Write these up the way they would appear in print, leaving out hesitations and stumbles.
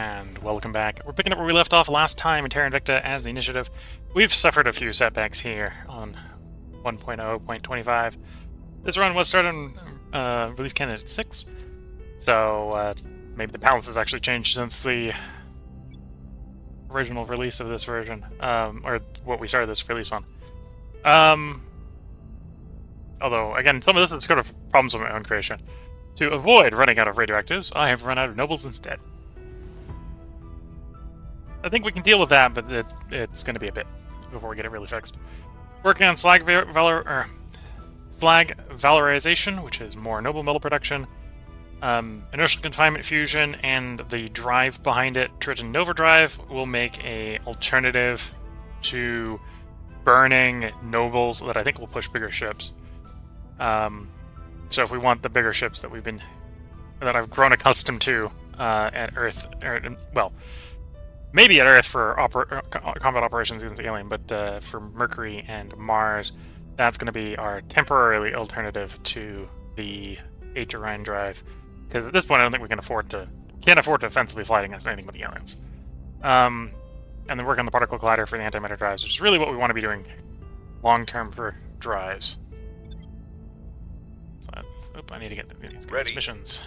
And welcome back. We're picking up where we left off last time in Terra Invicta as the initiative. We've suffered a few setbacks here on 1.0.25. This run was started on release candidate 6, so maybe the balance has actually changed since the original release of this version, or what we started this release on. Although, again, some of this is sort of problems with my own creation. To avoid running out of radioactives, I have run out of nobles instead. I think we can deal with that, but it's going to be a bit before we get it really fixed. Working on slag valorization, which is more noble metal production, inertial confinement fusion, and the drive behind it, Triton Nova Drive, will make a alternative to burning nobles that I think will push bigger ships. So if we want the bigger ships that that I've grown accustomed to at Earth, well, maybe at Earth for combat operations against the alien, but for Mercury and Mars, that's going to be our temporarily alternative to the H Orion drive. Because at this point, I don't think we can't afford to offensively fight against anything but the aliens. And then work on the particle collider for the antimatter drives, which is really what we want to be doing long term for drives. So I need to get these missions.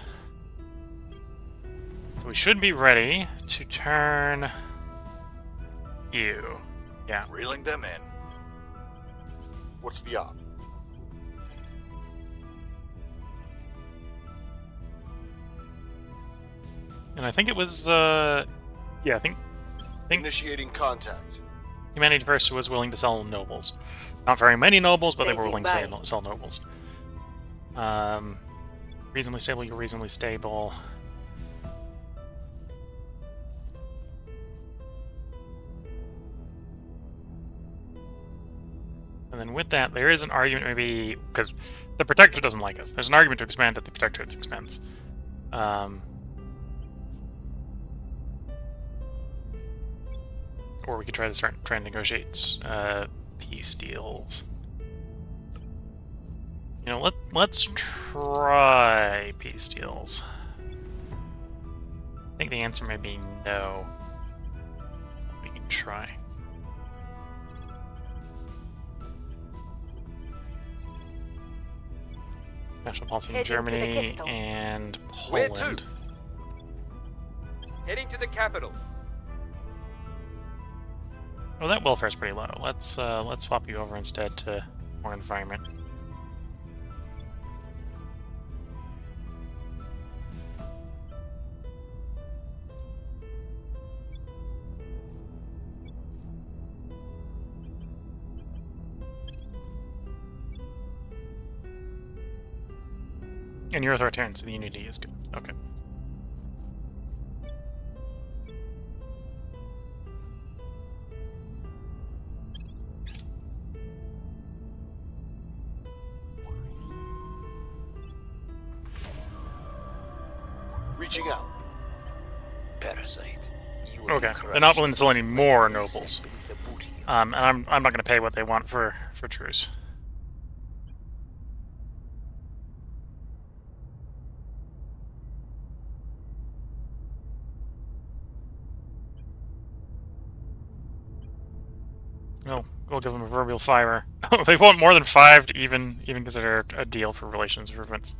So we should be ready to turn you. Yeah. Reeling them in. What's the op? And I think it was, yeah, I think Initiating contact. Humanity First was willing to sell nobles. Not very many nobles, but they were willing to sell nobles. Reasonably stable, you're reasonably stable. And then with that, there is an argument maybe, because the Protector doesn't like us, there's an argument to expand at the Protectorate's expense. Or we could try to negotiate peace deals. You know, let's try peace deals. I think the answer may be no. We can try. National policy in Germany and Poland. Where to? Heading to the capital. Oh, that welfare's pretty low. Let's swap you over instead to more environment. And you're authoritarian, so the unity is good. Okay. Reaching out. Parasite. Okay, they're not willing to sell any more nobles. And I'm not going to pay what they want for truce. No, we'll give them a proverbial fiver. They want more than 5 to even consider a deal for relations improvements.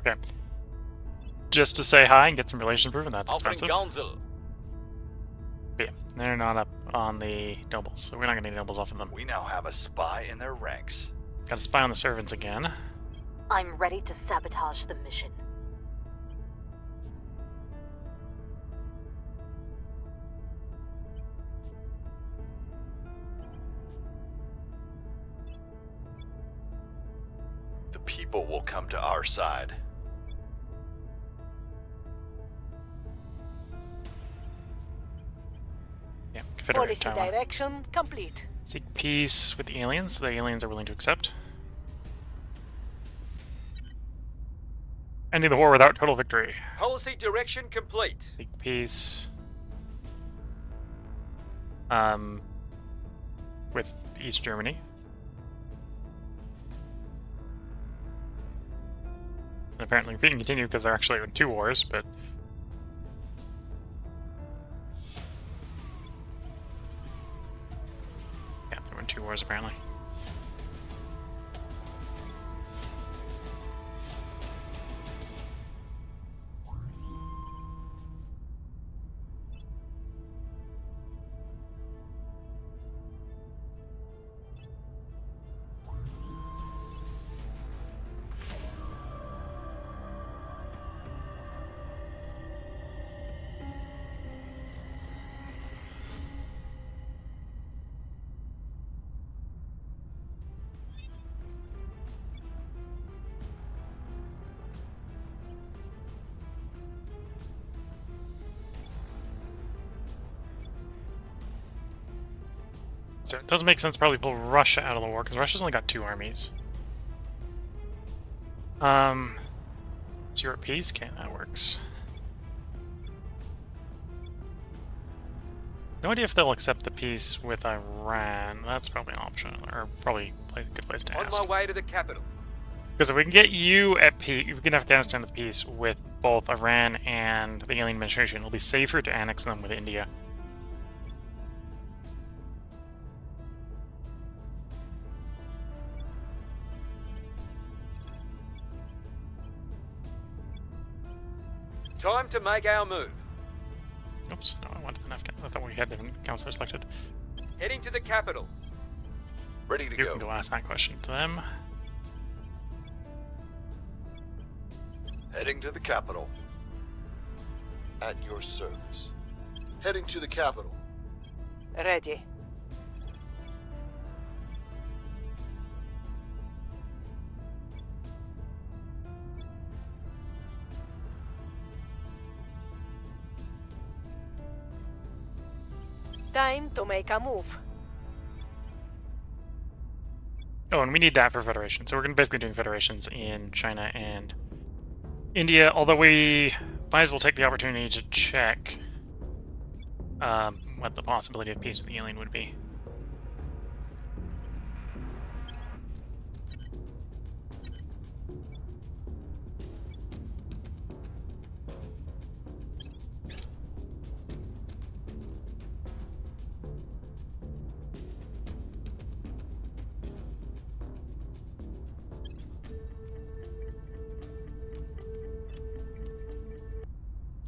Okay. Just to say hi and get some relation improvement, that's expensive. Council. Yeah, they're not up on the nobles, so we're not going to need nobles off of them. We now have a spy in their ranks. Got to spy on the servants again. I'm ready to sabotage the mission. The people will come to our side. Yeah, Confederate Policy Tower. direction complete. Seek peace with the aliens. The aliens are willing to accept. Ending the war without total victory. Policy direction complete. Seek peace. With East Germany. And apparently we can continue because they're actually in 2 wars, but... yeah, they're in 2 wars apparently. So it doesn't make sense to probably pull Russia out of the war, because Russia's only got 2 armies. Is Europe peace? Okay, that works. No idea if they'll accept the peace with Iran. That's probably an option, or probably a good place to ask. On my way to the capital. Because if we can get you at peace, if we can get Afghanistan at peace with both Iran and the alien administration, it'll be safer to annex them with India. Time to make our move. Oops, no, I wanted an Afghan. I thought we had different counselors selected. Heading to the capital. Ready to You go. can go ask that question to them. Heading to the capital. At your service. Heading to the capital. Ready. Time to make a move. Oh, and we need that for Federation. So we're going to basically doing Federations in China and India, although we might as well take the opportunity to check what the possibility of peace with the alien would be.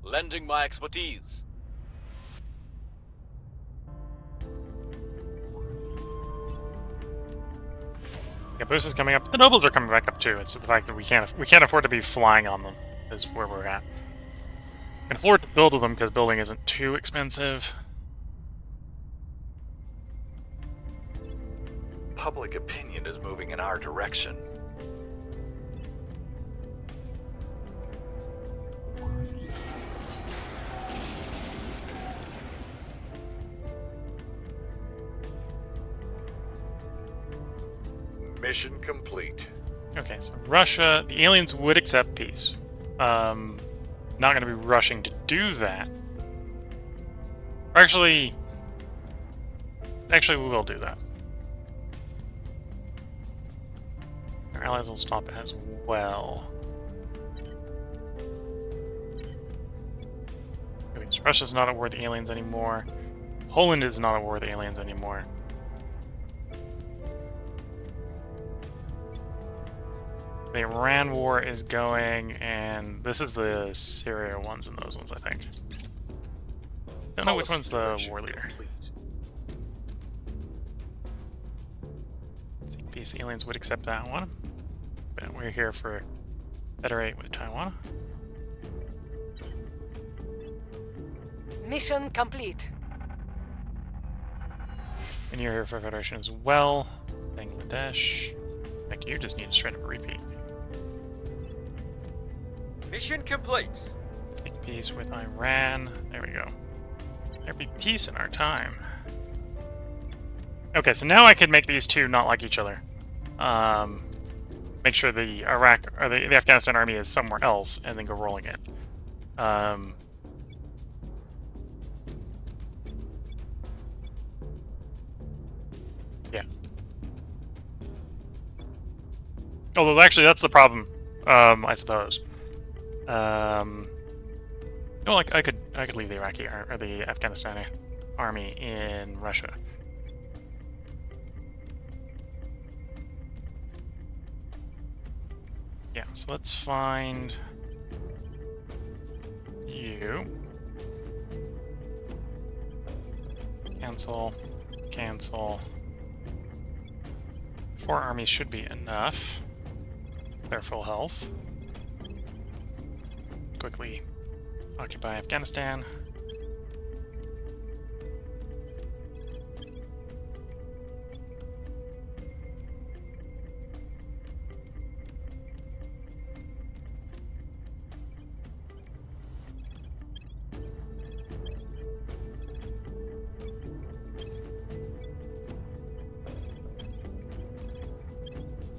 Lending my expertise. Yeah, boost is coming up. The nobles are coming back up too. It's the fact that we can't afford to be flying on them is where we're at. We can afford to build with them because building isn't too expensive. Public opinion is moving in our direction. Mission complete. Okay, so Russia, the aliens would accept peace. Not going to be rushing to do that. Actually, we will do that. Our allies will stop it as well. Okay, so Russia's not at war with the aliens anymore. Poland is not at war with the aliens anymore. The Iran war is going, and this is the Syria ones and those ones, I think. Don't know which one's the war leader. Peace aliens would accept that one. But we're here for Federate with Taiwan. Mission complete. And you're here for Federation as well. Bangladesh. In fact, you just need to straight up repeat. Mission complete. Seek peace with Iran. There we go. There be peace in our time. Okay, so now I could make these two not like each other. make sure the Iraq or the Afghanistan army is somewhere else, and then go rolling in. Yeah. Although actually, that's the problem, I suppose. No, I could leave the Iraqi or the Afghanistan army in Russia. Yeah, so let's find you. Cancel, cancel. 4 armies should be enough. They're full health. Quickly occupy Afghanistan.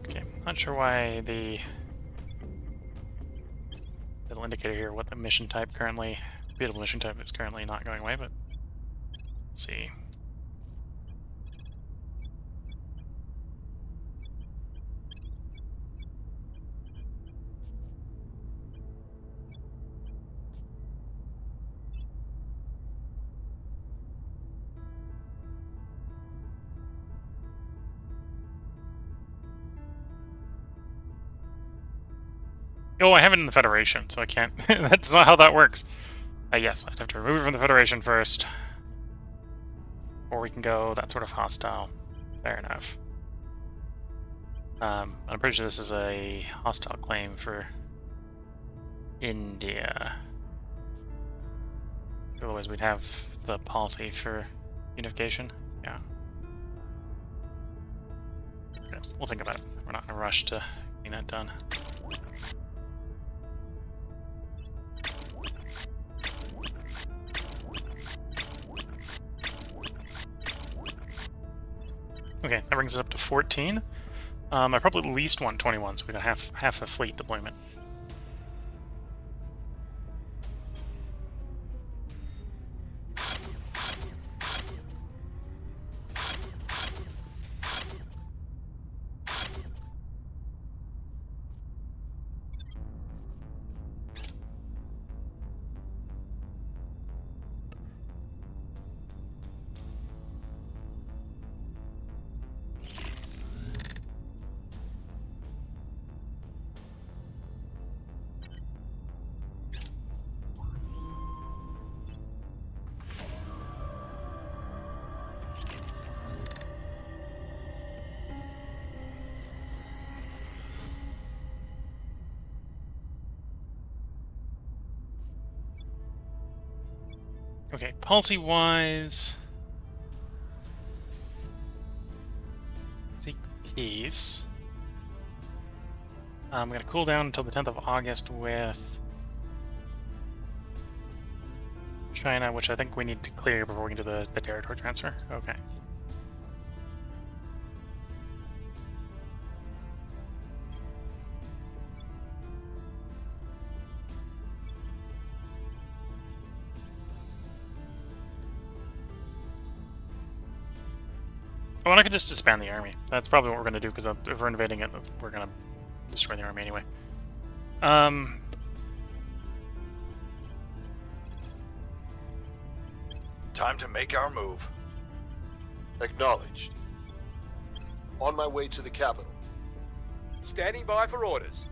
Okay, not sure why the little indicator here what the mission type currently, beatable mission type is currently not going away, but let's see. Oh, I have it in the Federation, so I can't. That's not how that works. Yes, I'd have to remove it from the Federation first. Or we can go that sort of hostile. Fair enough. I'm pretty sure this is a hostile claim for India. Otherwise, we'd have the policy for unification. Yeah. Okay, we'll think about it. We're not in a rush to getting that done. Okay, that brings us up to 14. I probably at least want 21, so we got half a fleet deployment. Okay, policy-wise, seek peace. I'm going to cool down until the 10th of August with China, which I think we need to clear before we can do the territory transfer. Okay. Oh, and I could just disband the army. That's probably what we're going to do, because if we're invading it, we're going to destroy the army anyway. Time to make our move. Acknowledged. On my way to the capital. Standing by for orders.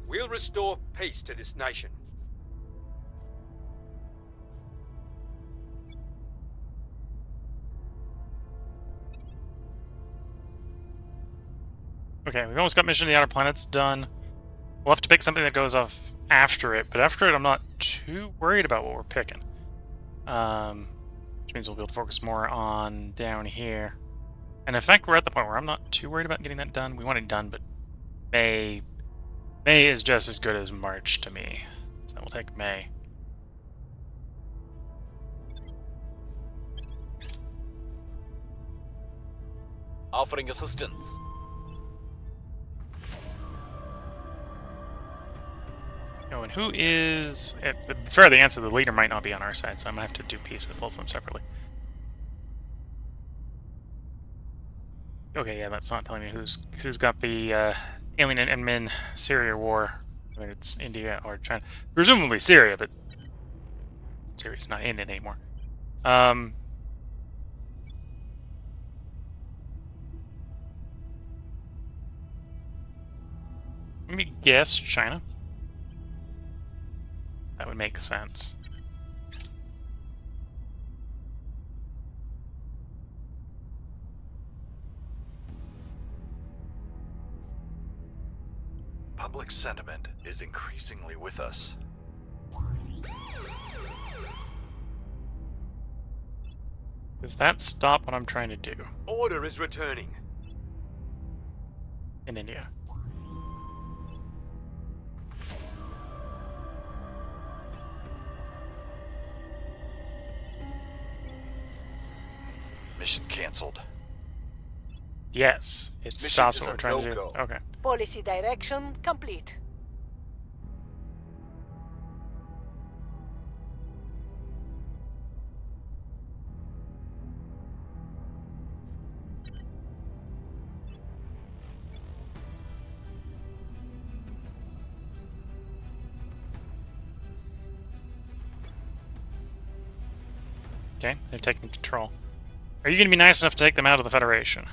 We'll restore peace to this nation. Okay, we've almost got Mission to the Outer Planets done. We'll have to pick something that goes off after it, but after it I'm not too worried about what we're picking. Which means we'll be able to focus more on down here. And in fact, we're at the point where I'm not too worried about getting that done. We want it done, but May is just as good as March to me. So we'll take May. offering assistance. Oh, and who is... For the answer, the leader might not be on our side, so I'm going to have to do peace with both of them separately. Okay, yeah, that's not telling me who's got the alien and Min Syria war. Whether it's India or China. Presumably Syria, but Syria's not in it anymore. Let me guess China. That would make sense. Public sentiment is increasingly with us. Does that stop what I'm trying to do Order is returning. in India? Mission canceled. Yes, it Mission stops is what a we're trying to do. no-go. Okay. Policy direction complete. Okay, they're taking control. Are you going to be nice enough to take them out of the Federation?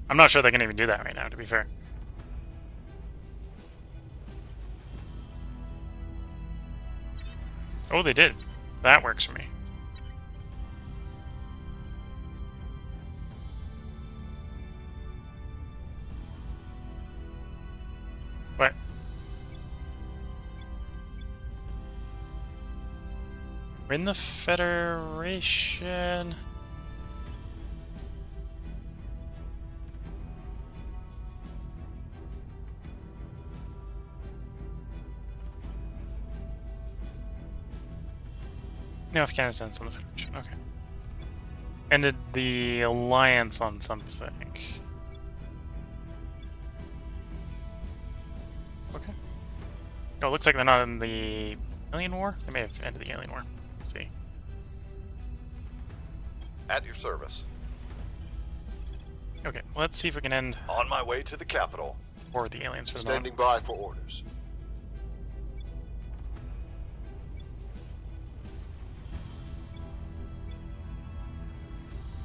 I'm not sure they can even do that right now, to be fair. Oh, they did. That works for me. What? We're in the Federation. No, Afghanistan's on the Federation. Okay. Ended the alliance on something. Okay. Oh, it looks like they're not in the Alien War? They may have ended the Alien War. Let's see. At your service. Okay, let's see if we can end On my way to the capital. for the aliens for the moment. Standing by for orders.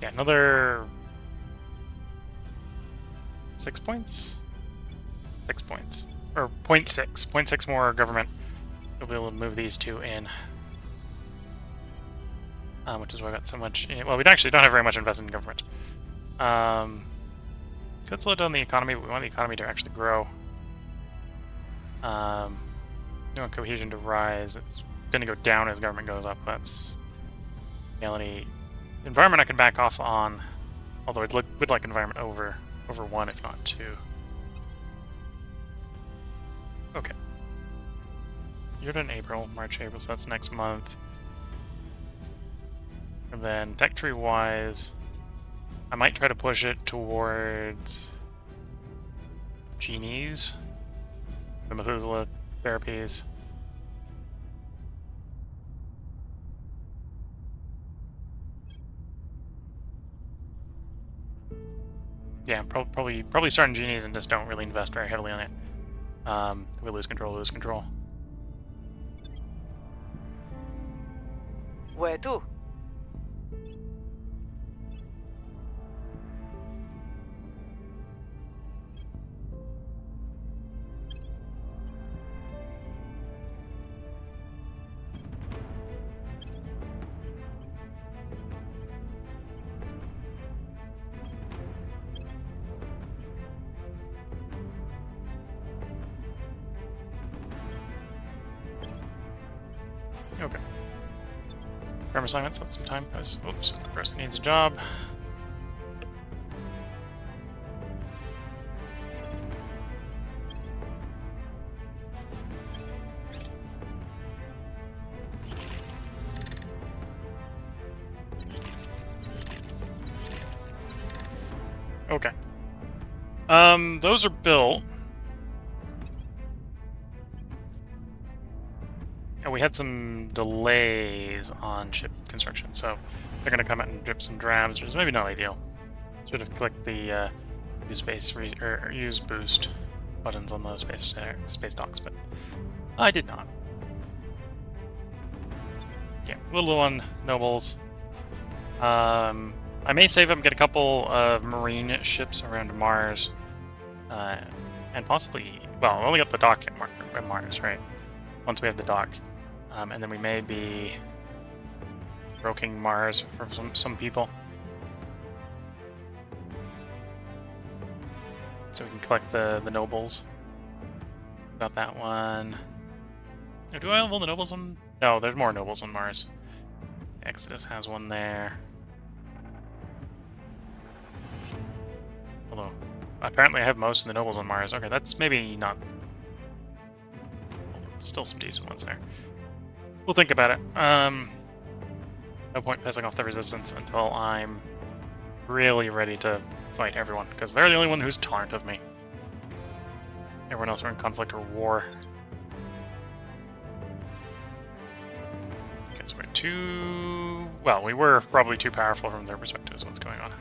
Yeah, another 6 points? 6 points. Or 0.6. 0.6 more government. We'll be able to move these two in. Which is why I got so much... Well, we actually don't have very much invested in government. Could slow down the economy, but we want the economy to actually grow. We want cohesion to rise. It's going to go down as government goes up. That's reality. Environment I could back off on, although I'd would like environment over 1, if not 2. Okay. You're done April, March, April, so that's next month. And then tech tree wise, I might try to push it towards genies, the Methuselah therapies. Yeah, probably starting genies and just don't really invest very heavily on it. We lose control. Where to? Okay. Farm assignments, let some time pass. Oops, the person needs a job. Okay. Those are built. And we had some delays on ship construction, so they're going to come out and drip some drabs, which is maybe not ideal. Should have clicked the use space or use boost buttons on those space docks, but I did not. Yeah, a little on nobles. I may save them, get a couple of marine ships around Mars, and possibly, well, we only got the dock at Mars, right? Once we have the dock, and then we may be broking Mars for some people, so we can collect the nobles. Got that one. Oh, do I have all the nobles on? No, there's more nobles on Mars. Exodus has one there. Although, apparently I have most of the nobles on Mars. Okay, that's maybe not... Still some decent ones there. We'll think about it. No point pissing off the Resistance until I'm really ready to fight everyone, because they're the only one who's tolerant of me. Everyone else are in conflict or war. Guess we're too... Well, we were probably too powerful from their perspectives. What's going on?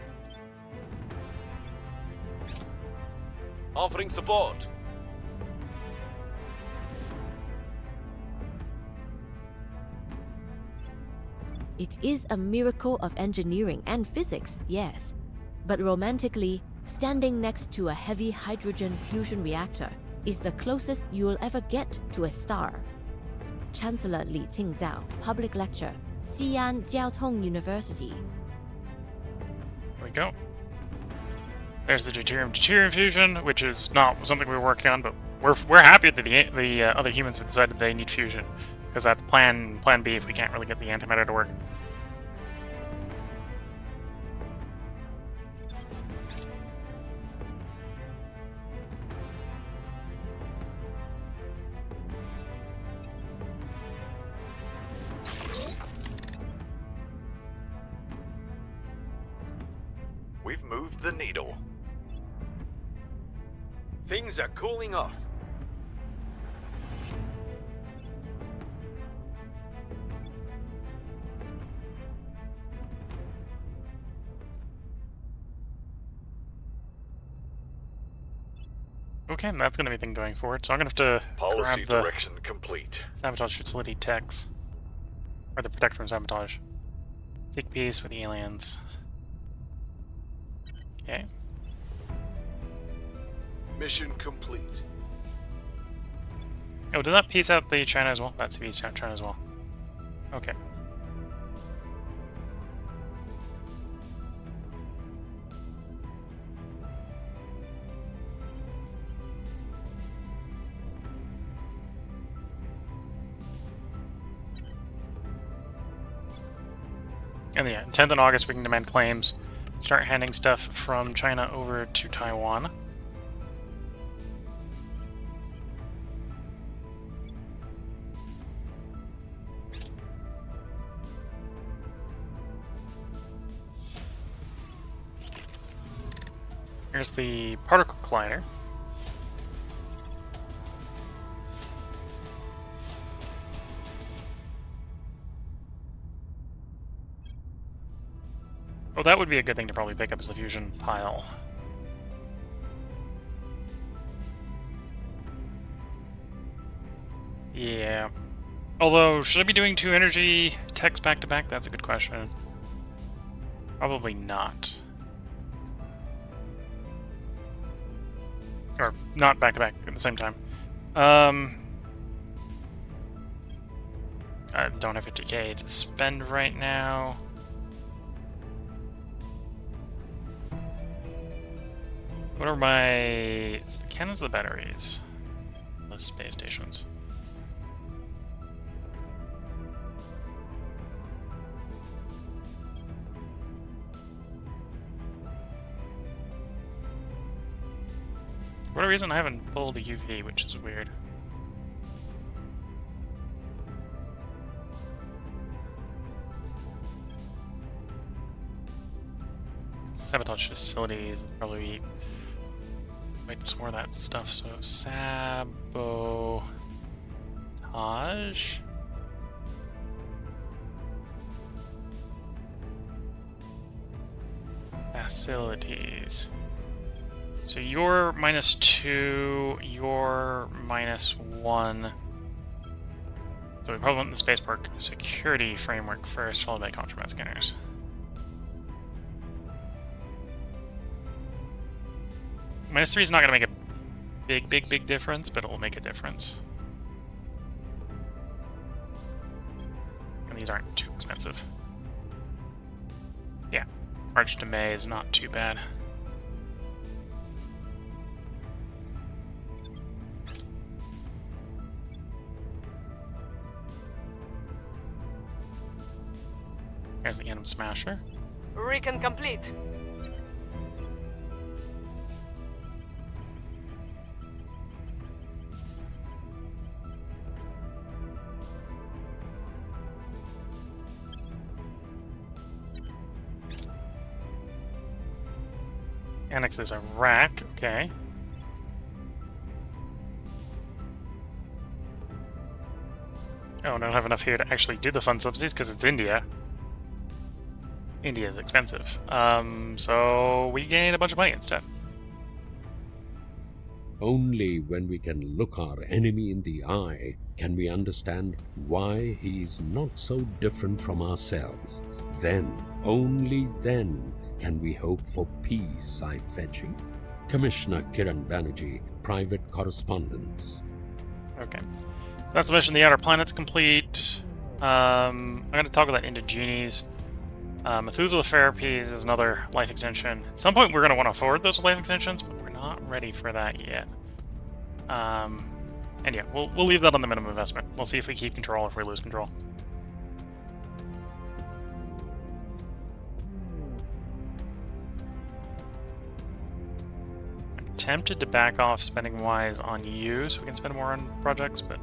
Offering support. It is a miracle of engineering and physics, yes. But romantically, standing next to a heavy hydrogen fusion reactor is the closest you'll ever get to a star. Chancellor Li Qingzao, Public Lecture, Xi'an Jiaotong University. There we go. There's the deuterium fusion, which is not something we were working on, but we're happy that the other humans have decided they need fusion, because that's plan B if we can't really get the antimatter to work. We've moved the needle. Things are cooling off. Okay, and that's going to be a thing going forward, so I'm going to have to Policy grab the direction complete. sabotage facility techs. Or the protect from sabotage. Seek peace with the aliens. Okay. Mission complete. Oh, did that piece out the China as well? That's piece out China as well. Okay. And yeah, 10th of August we can demand claims. Start handing stuff from China over to Taiwan. Here's the particle collider. Oh, that would be a good thing to probably pick up as the fusion pile. Yeah. Although, should I be doing 2 energy techs back to back? That's a good question. Probably not. Or not back to back at the same time. I don't have 50k to spend right now. What are my... It's the cannons or the batteries? The space stations. For whatever reason, I haven't pulled a UV, which is weird. Sabotage facilities, probably wait some more of that stuff. So sabotage. Facilities. So you're -2, you're -1. So we probably want the spaceport security framework first, followed by contraband scanners. -3 is not going to make a big difference, but it will make a difference. And these aren't too expensive. Yeah, March to May is not too bad. There's the Atom Smasher. Recon complete. Annexes Iraq, okay. Oh, I don't have enough here to actually do the fund subsidies because it's India. India is expensive. So we gain a bunch of money instead. Only when we can look our enemy in the eye can we understand why he's not so different from ourselves. Then, only then, can we hope for peace, I fetch you. Commissioner Kiran Banerjee, Private Correspondence. Okay. So that's the mission. The Outer Planet's complete. I'm going to talk about Indigenes. Methuselah Therapy is another life extension. At some point, we're going to want to forward those life extensions, but we're not ready for that yet. And yeah, we'll leave that on the minimum investment. We'll see if we keep control or if we lose control. I'm tempted to back off spending-wise on you, so we can spend more on projects, but...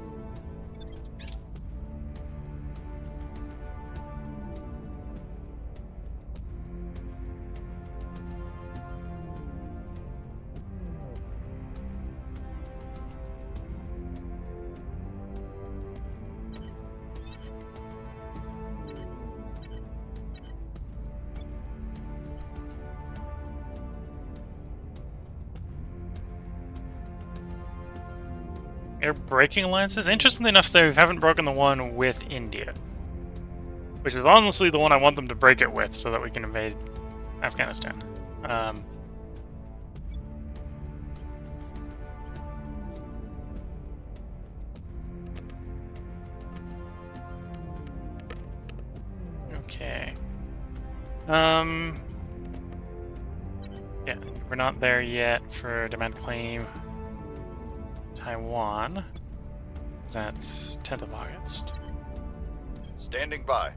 Air breaking alliances? Interestingly enough, they haven't broken the one with India. Which is honestly the one I want them to break it with, so that we can invade Afghanistan. Okay. Yeah, we're not there yet for demand claim. Taiwan. That's 10th of August. Standing by.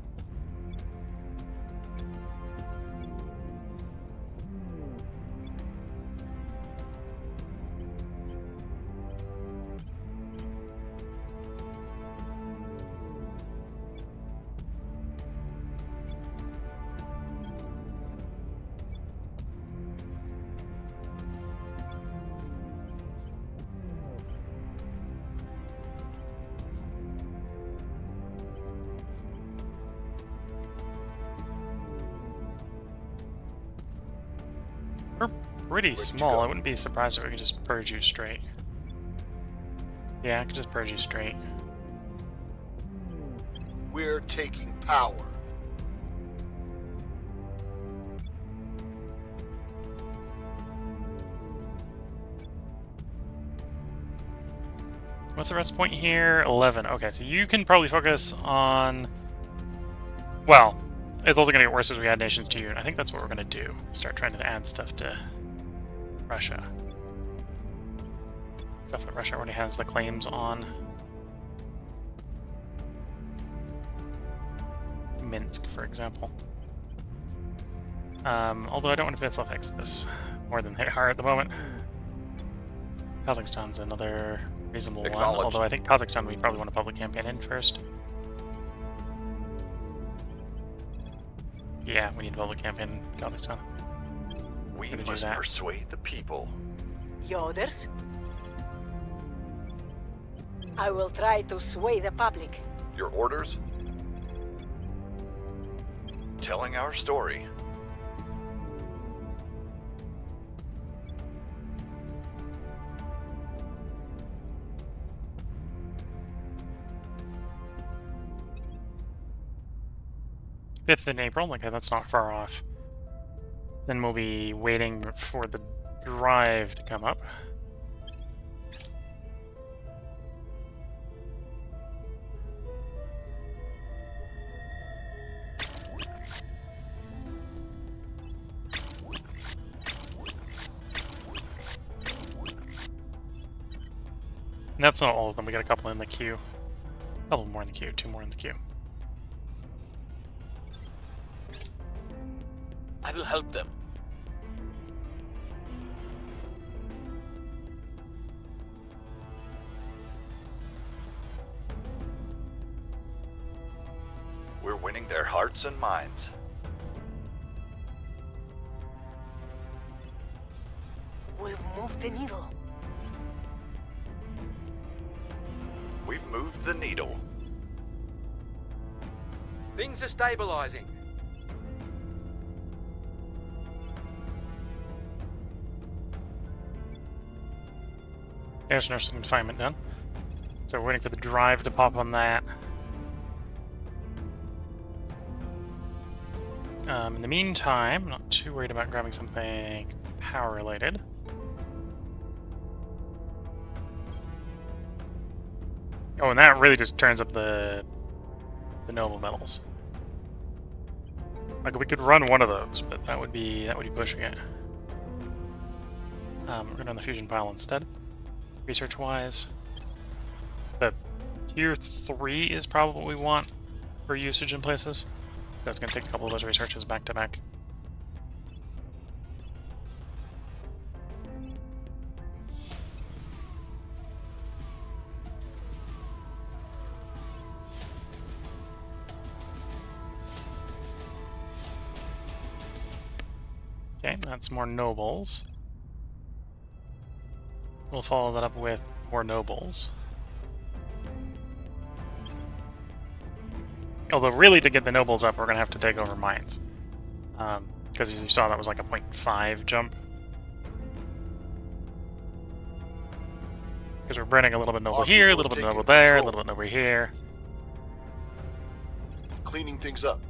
We're pretty small. I wouldn't be surprised if we could just purge you straight. Yeah, I could just purge you straight. We're taking power. What's the rest point here? 11. Okay, so you can probably focus on... Well, it's also going to get worse as we add nations to you, and I think that's what we're going to do. Start trying to add stuff to Russia. Stuff that Russia already has the claims on. Minsk, for example. Although I don't want to piss off Exodus more than they are at the moment. Kazakhstan's another reasonable one, although I think Kazakhstan we probably want a public campaign in first. Yeah, we need a public campaign in Kazakhstan. We Gonna do must that. persuade the people. Yoders? I will try to sway the public. Your orders? Telling our story. Fifth in April, okay, that's not far off. Then we'll be waiting for the drive to come up. And that's not all of them, we got a couple in the queue. A couple more in the queue, 2 more in the queue. I will help them. We're winning their hearts and minds. We've moved the needle. We've moved the needle. Things are stabilizing. There's nursing confinement done. So we're waiting for the drive to pop on that. In the meantime, I'm not too worried about grabbing something power related. Oh, and that really just turns up the noble metals. Like we could run one of those, but that would be pushing it. We're gonna run the fusion pile instead. Research-wise, the tier 3 is probably what we want for usage in places. So it's gonna take a couple of those researches back to back. Okay, that's more nobles. We'll follow that up with more nobles. Although really to get the nobles up, we're going to have to take over mines. Because as you saw, that was like a 0.5 jump. Because we're burning a little bit noble Our here, a people little bit are noble taking there, a control. little bit over here. Cleaning things up.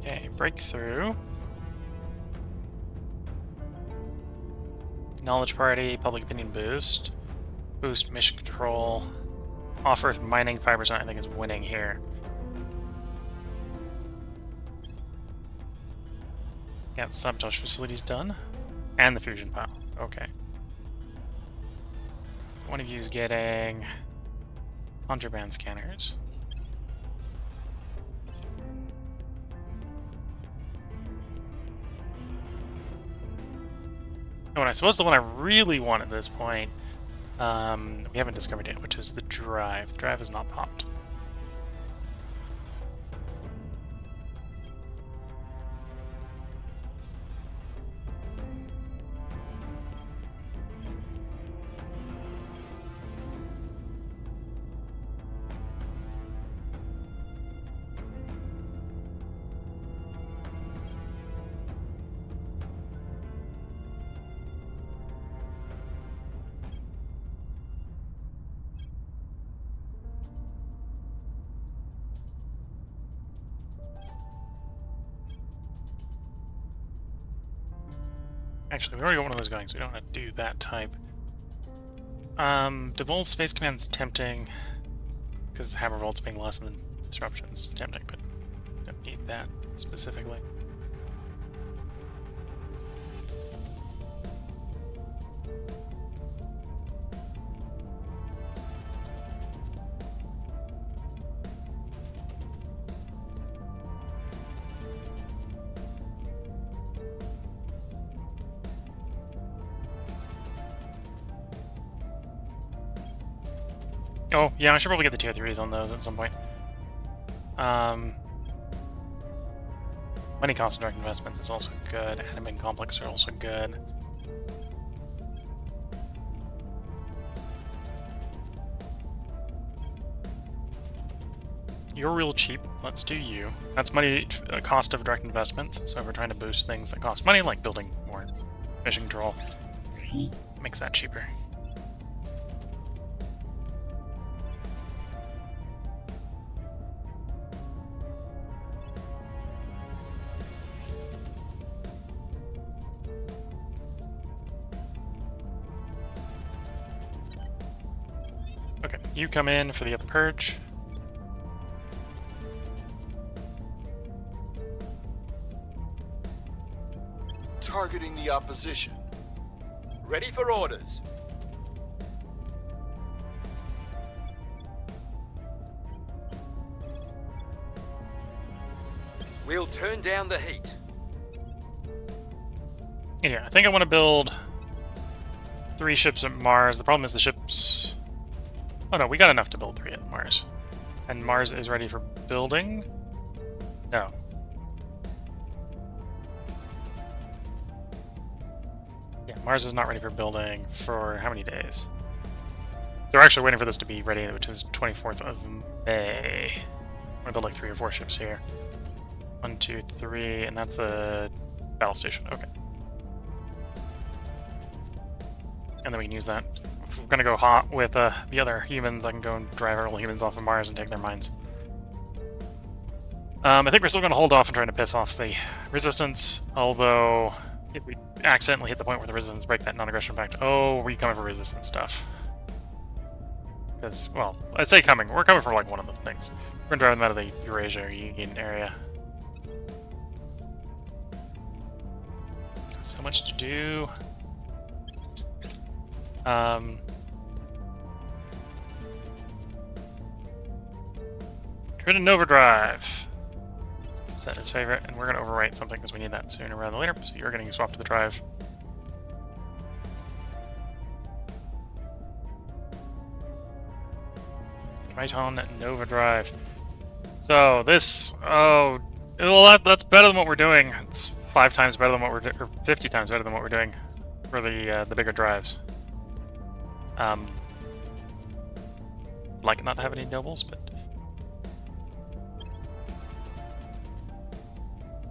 Okay, breakthrough. Knowledge party, public opinion boost. Boost mission control. Off-earth mining 5% I think is winning here. Got sabotage facilities done. And the fusion pile. Okay. So one of you is getting contraband scanners. Oh, and I suppose the one I really want at this point, we haven't discovered yet, which is the drive. The drive has not popped. Actually, we already got one of those going, so we don't have to do that type. Divulge Space Command's tempting, because Hammer Volt's being less than Disruption's tempting, but don't need that specifically. Oh, yeah, I should probably get the tier 3s on those at some point. Money cost of direct investments is also good. Admin complex are also good. You're real cheap. Let's do you. That's money cost of direct investments. So if we're trying to boost things that cost money, like building more mission control, makes that cheaper. Okay, you come in for the other purge. Targeting the opposition. Ready for orders. We'll turn down the heat. Yeah, I think I want to build 3 ships at Mars. The problem is the ships... Oh no, we got enough to build 3 at Mars. And Mars is ready for building? No. Yeah, Mars is not ready for building for how many days? So we're actually waiting for this to be ready, which is 24th of May. I'm gonna build like 3 or 4 ships here. 1, 2, 3, and that's a battle station. Okay. And then we can use that. If we're gonna go hot with the other humans, I can go and drive our little humans off of Mars and take their mines. I think we're still gonna hold off on trying to piss off the Resistance, although if we accidentally hit the point where the Resistance break that non-aggression pact, oh, we coming for Resistance stuff. Because, well, I say coming, we're coming for like one of the things. We're gonna drive them out of the Eurasia Union area. So much to do. Trident Overdrive. Set his favorite, and we're going to overwrite something because we need that sooner rather than later, so you're getting swapped to the drive. Triton Nova Drive. So this, oh, well, that's better than what we're doing. It's 5 times better than what we're doing, or 50 times better than what we're doing for the bigger drives. Like not to have any nobles, but.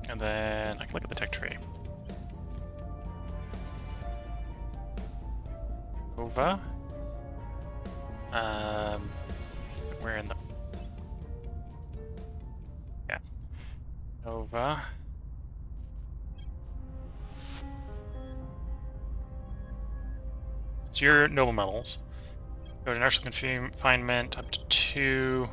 And then I can look at the tech tree. Over. We're in the... Yeah. Over. It's your noble metals. Go to inertial confinement up to 2.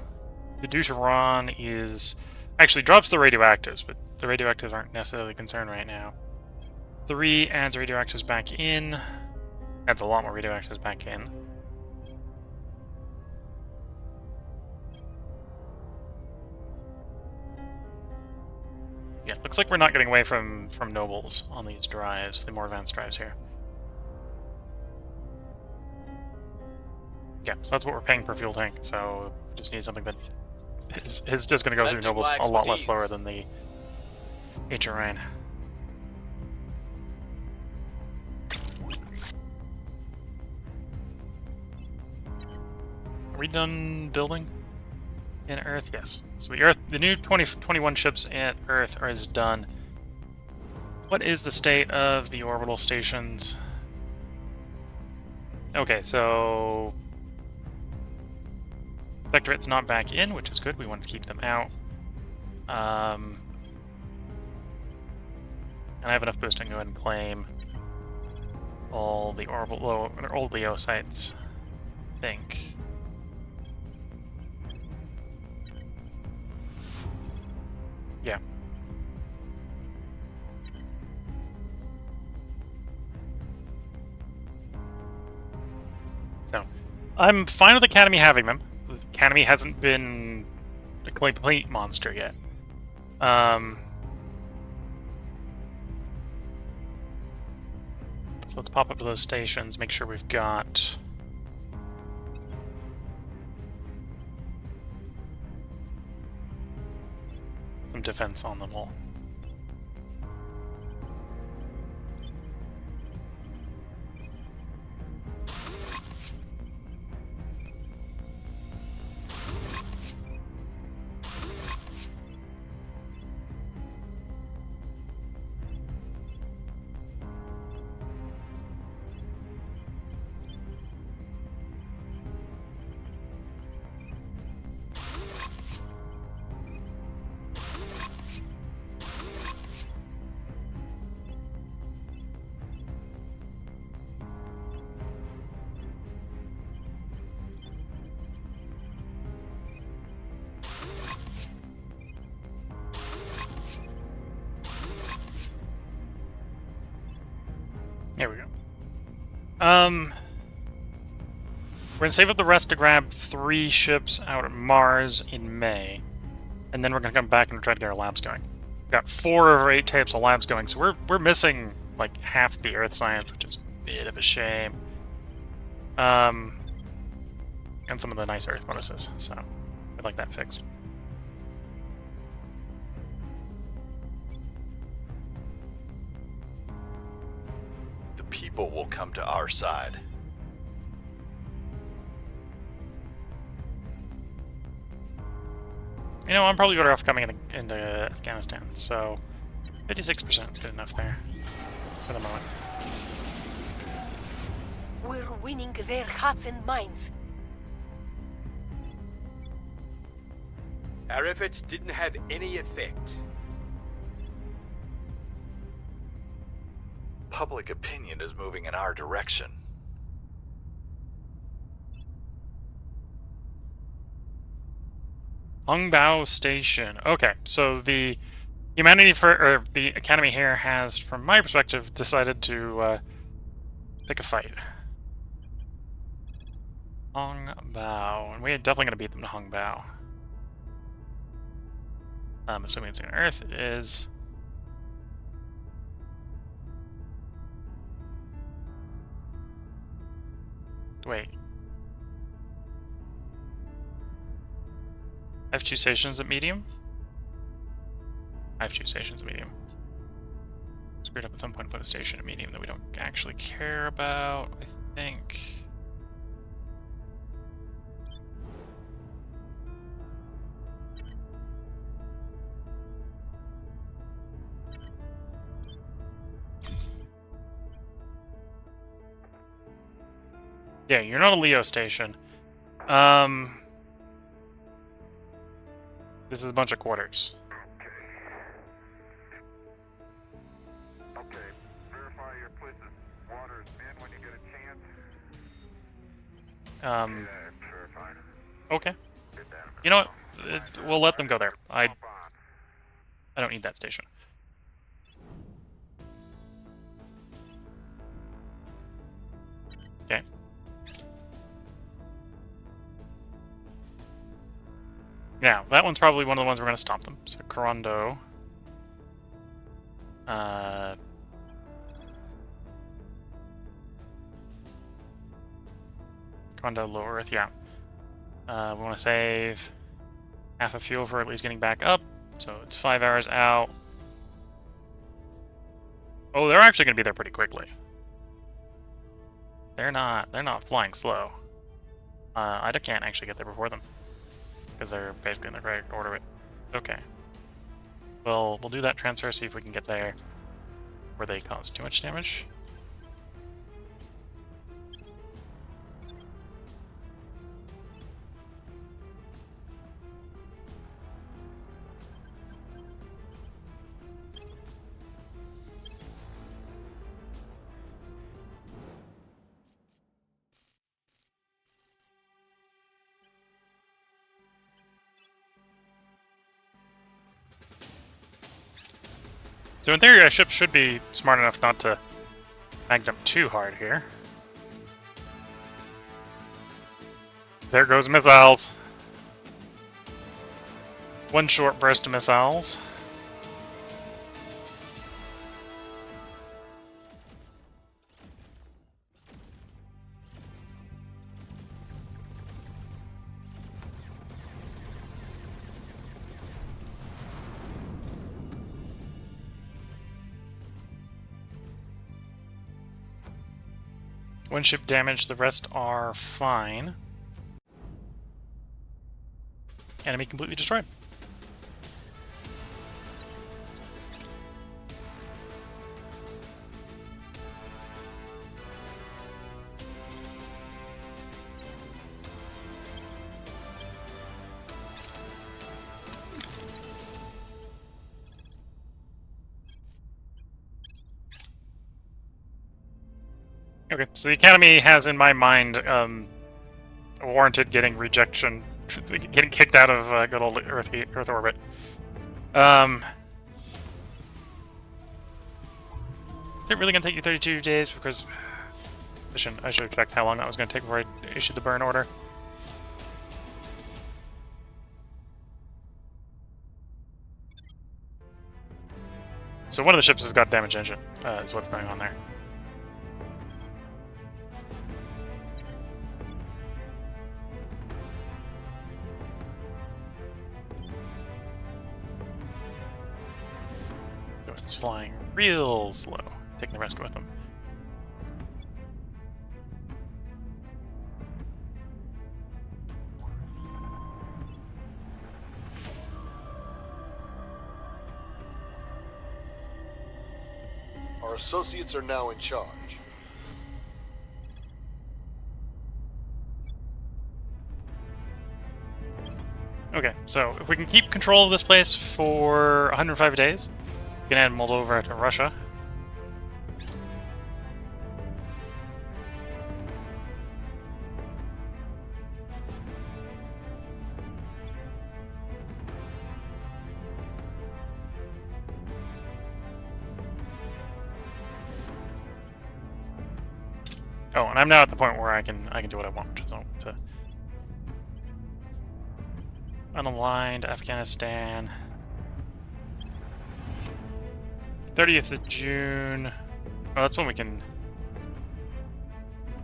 The Deuteron is... Actually drops the radioactives, but the radioactives aren't necessarily concerned right now. 3 adds radioactives back in. Adds a lot more radioactives back in. Yeah, looks like we're not getting away from nobles on these drives, the more advanced drives here. Yeah, so that's what we're paying per fuel tank, so we just need something that is just going to go through nobles a lot less slower than the HRN. Are we done building in Earth? Yes. So the new 2021 ships at Earth is done. What is the state of the orbital stations? Okay, so Vectorate's not back in, which is good. We want to keep them out. And I have enough boost to go ahead and claim all the all Leo sites, I think. Yeah. So, I'm fine with Academy having them. The Academy hasn't been a complete monster yet. So let's pop up to those stations, make sure we've got some defense on them all. There we go. We're gonna save up the rest to grab 3 ships out at Mars in May, and then we're gonna come back and try to get our labs going. We've got 4 of our 8 types of labs going, so we're missing like half the Earth science, which is a bit of a shame. And some of the nice Earth bonuses, so I'd like that fixed. The people will come to our side. You know, I'm probably better off coming into Afghanistan, so 56% is good enough there for the moment. We're winning their hearts and minds. Our efforts didn't have any effect. Public opinion is moving in our direction. Hongbao Station. Okay, so the the Academy here has, from my perspective, decided to pick a fight. Hongbao, and we're definitely going to beat them to Hongbao. I'm assuming it's on Earth. It is. Wait. I have 2 stations at medium? I have 2 stations at medium. Screwed up at some point to put a station at medium that we don't actually care about, I think. Yeah, you're not a Leo station. This is a bunch of quarters. Okay, verify your places. Water is in when you get a chance. Verified. Okay. Get down. You know what? We'll let them go there. I don't need that station. Okay. Yeah, that one's probably one of the ones we're going to stop them. So, Corondo. Corondo, Low Earth, yeah. We want to save half a fuel for at least getting back up. So it's 5 hours out. Oh, they're actually going to be there pretty quickly. They're not flying slow. I can't actually get there before them, because they're basically in the correct orbit. Okay. Well, we'll do that transfer, see if we can get there where they cause too much damage. So in theory, our ship should be smart enough not to mag them too hard here. There goes missiles. One short burst of missiles. One ship damaged, the rest are fine. Enemy completely destroyed. Okay, so the Academy has, in my mind, warranted getting rejection, getting kicked out of good old Earth orbit. Is it really going to take you 32 days? Because I should have checked how long that was going to take before I issued the burn order. So one of the ships has got damaged engine, is what's going on there. So it's flying real slow, taking the rest with them. Our associates are now in charge. Okay, so if we can keep control of this place for 105 days, we can add Moldova to Russia. Oh, and I'm now at the point where I can do what I want. So to unaligned Afghanistan. 30th of June. Oh, that's when we can.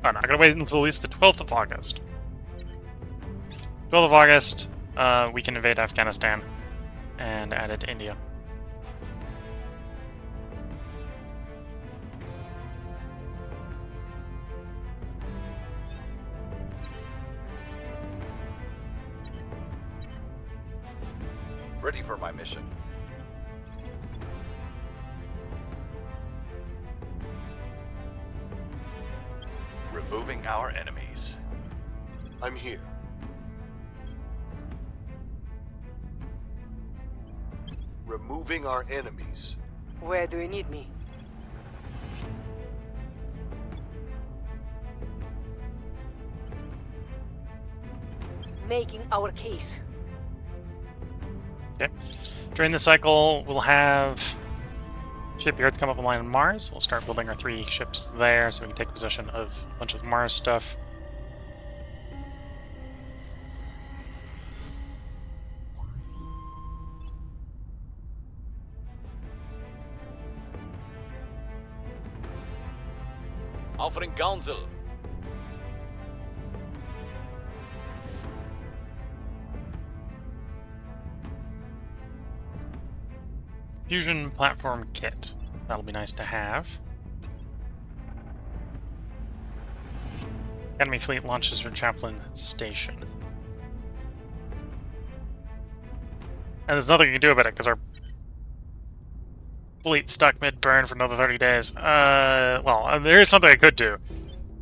Oh no, I gotta wait until at least the 12th of August. 12th of August, we can invade Afghanistan and add it to India. Ready for my mission. Removing our enemies. I'm here. Removing our enemies. Where do you need me? Making our case. Okay. During the cycle, we'll have shipyards come up online on Mars. We'll start building our 3 ships there so we can take possession of a bunch of Mars stuff. Offering counsel. Fusion platform kit. That'll be nice to have. Enemy fleet launches from Chaplin Station. And there's nothing you can do about it because our fleet's stuck mid-burn for another 30 days. Well, there is something I could do.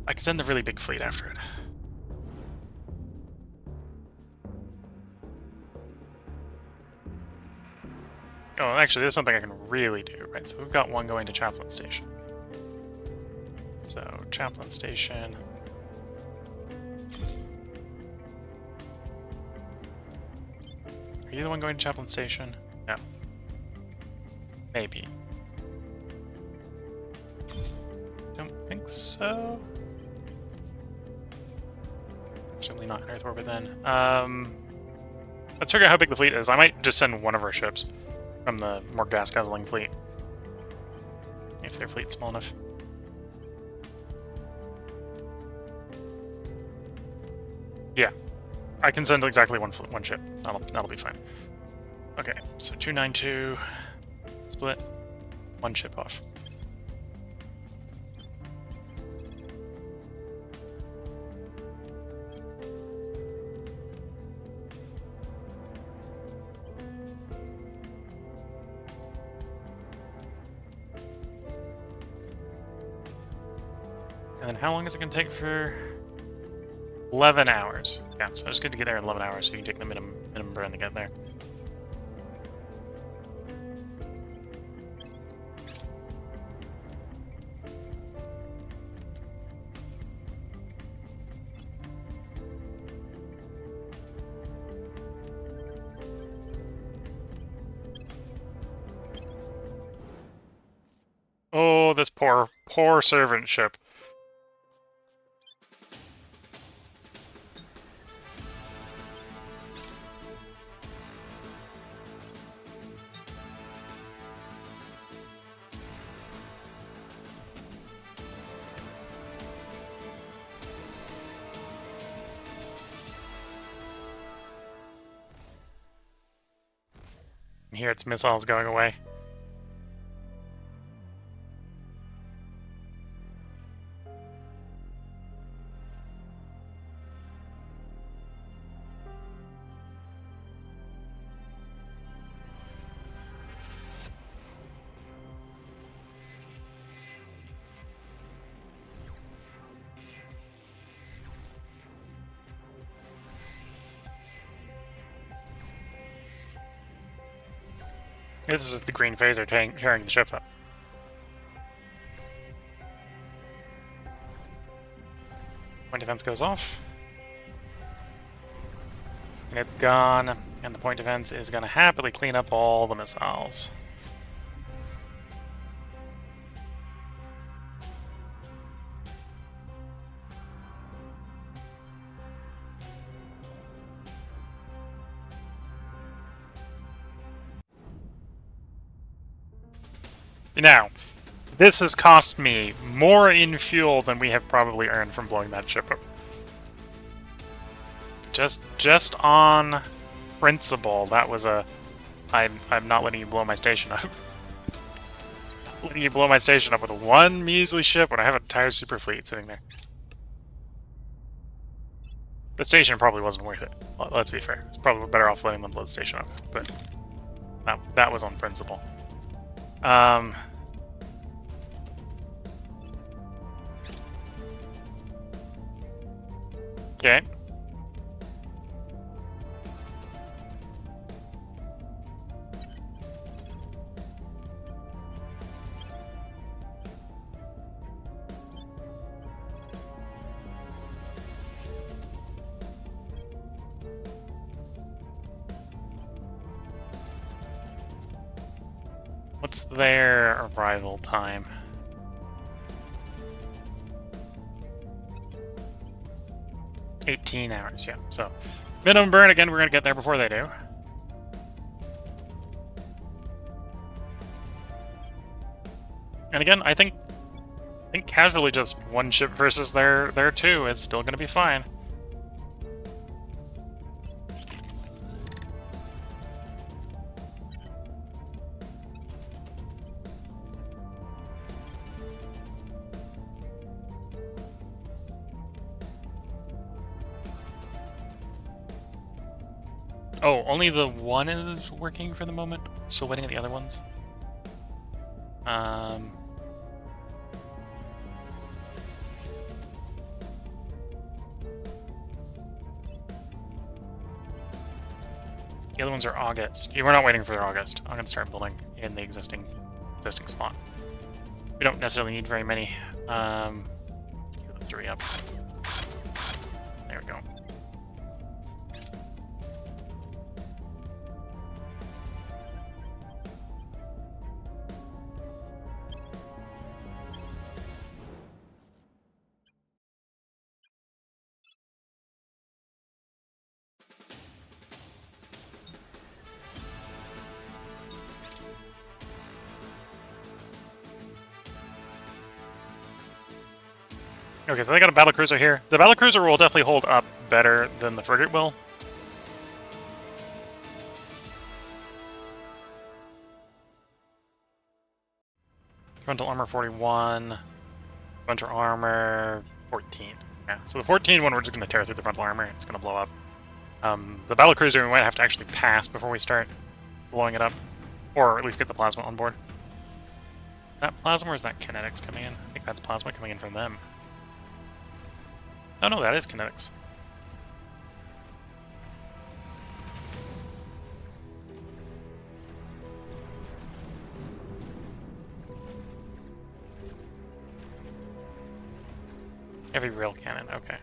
I could send the really big fleet after it. Oh, actually, there's something I can really do, right? So we've got one going to Chaplin Station. So, Chaplin Station. Are you the one going to Chaplin Station? No. Maybe. Don't think so. Certainly not in Earth orbit then. Let's figure out how big the fleet is. I might just send one of our ships from the more gas-guzzling fleet. If their fleet's small enough. Yeah. I can send exactly one ship. That'll be fine. Okay, so 292 split, 1 ship off. And then how long is it going to take for... 11 hours. Yeah, so it's good to get there in 11 hours so you can take the minimum burn to get there. Oh, this poor servant ship. Here its missiles going away. This is the green phaser tearing the ship up. Point defense goes off. And it's gone, and the point defense is going to happily clean up all the missiles. Now, this has cost me more in fuel than we have probably earned from blowing that ship up. Just on principle, that was a... I'm not letting you blow my station up. Letting you blow my station up with one measly ship when I have an entire super fleet sitting there. The station probably wasn't worth it. Let's be fair. It's probably better off letting them blow the station up, but that was on principle. Okay. What's their arrival time? $18 hours, yeah. So, minimum burn, again, we're going to get there before they do. And again, I think casually just one ship versus their two is still going to be fine. Oh, only the one is working for the moment? Still waiting on the other ones? The other ones are August. Yeah, we're not waiting for August. I'm going to start building in the existing slot. We don't necessarily need very many. Get the 3 up. There we go. Okay, so they got a battlecruiser here. The battlecruiser will definitely hold up better than the frigate will. Frontal armor 41. Frontal armor 14. Yeah, so the 14 one we're just going to tear through the frontal armor. It's going to blow up. The battlecruiser we might have to actually pass before we start blowing it up. Or at least get the plasma on board. Is that plasma or is that kinetics coming in? I think that's plasma coming in from them. Oh no, that is kinetics. Heavy rail cannon, okay.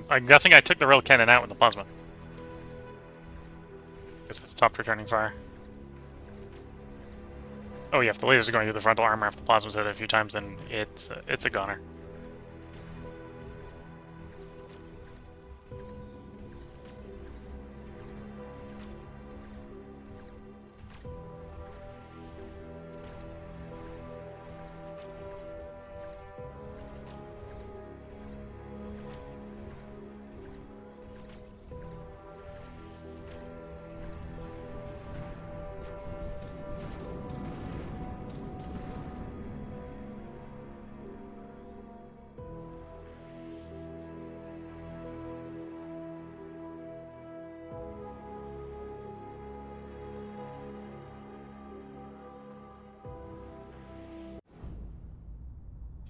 I'm guessing I took the rail cannon out with the plasma. Guess it stopped returning fire. Oh yeah, if the lasers are going through the frontal armor after the plasma's hit it a few times, then it's a goner.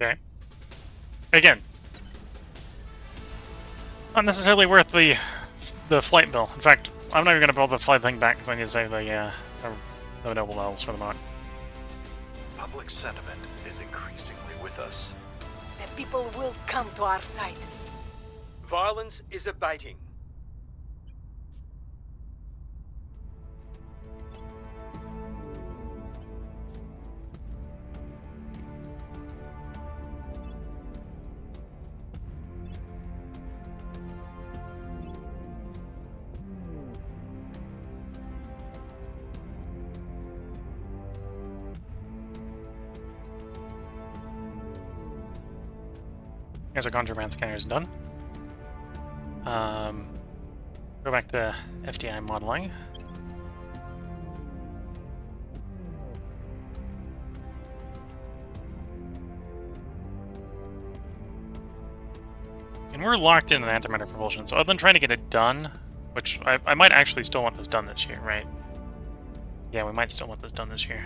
Okay. Again, not necessarily worth the flight bill. In fact, I'm not even going to build the flight thing back because I need to save the noble levels for the moment. Public sentiment is increasingly with us. The people will come to our side. Violence is abating. Here's our contraband scanners done. Go back to FDI modeling. And we're locked in an antimatter propulsion, so other than trying to get it done, which I might actually still want this done this year, right? Yeah, we might still want this done this year.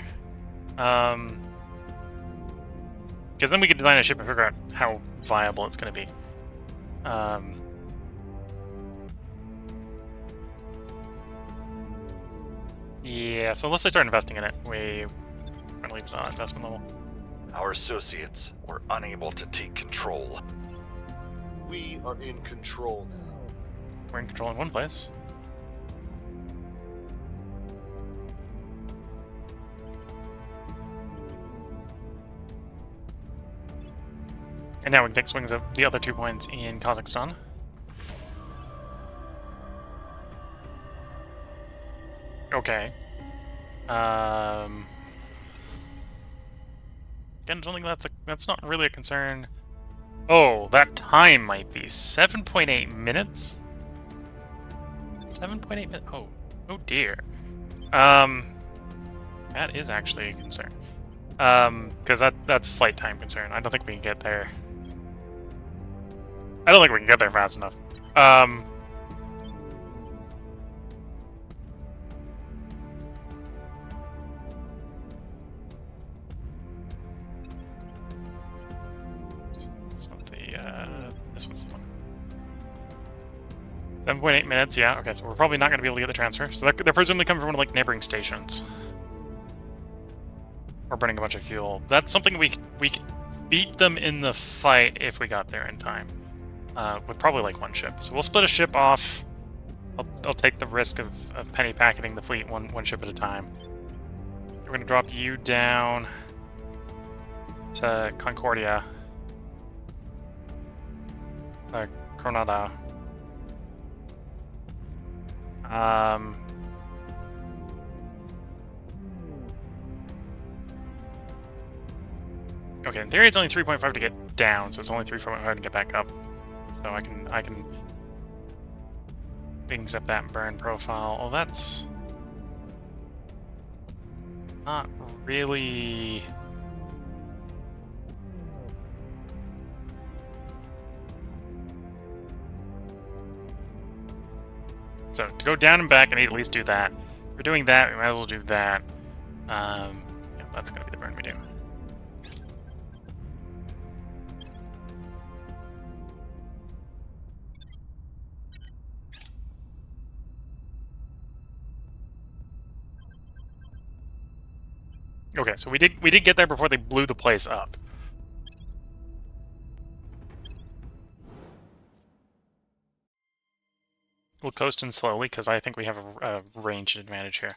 Because then we can design a ship and figure out how viable it's going to be. Yeah, so unless they start investing in it, we're going to leave this on investment level. Our associates were unable to take control. We are in control now. We're in control in one place. And now we can take swings at the other 2 points in Kazakhstan. Okay. Again, I don't think that's not really a concern. Oh, that time might be 7.8 minutes. 7.8 minutes. Oh dear. That is actually a concern. Because that's flight time concern. I don't think we can get there. I don't think we can get there fast enough. This one's the one. 7.8 minutes, yeah. Okay, so we're probably not going to be able to get the transfer. So they're presumably coming from one of like neighboring stations. Or burning a bunch of fuel. That's something we could beat them in the fight if we got there in time. With probably like one ship. So we'll split a ship off. I'll take the risk of penny packeting the fleet one ship at a time. We're going to drop you down to Concordia. Granada. Okay, in theory it's only 3.5 to get down, so it's only 3.5 to get back up. So I can we can accept that burn profile. Oh, that's not really. So to go down and back, I need to at least do that. If we're doing that, we might as well do that. Yeah, that's going to be the burn we do. Okay, so we did get there before they blew the place up. We'll coast in slowly because I think we have a range advantage here.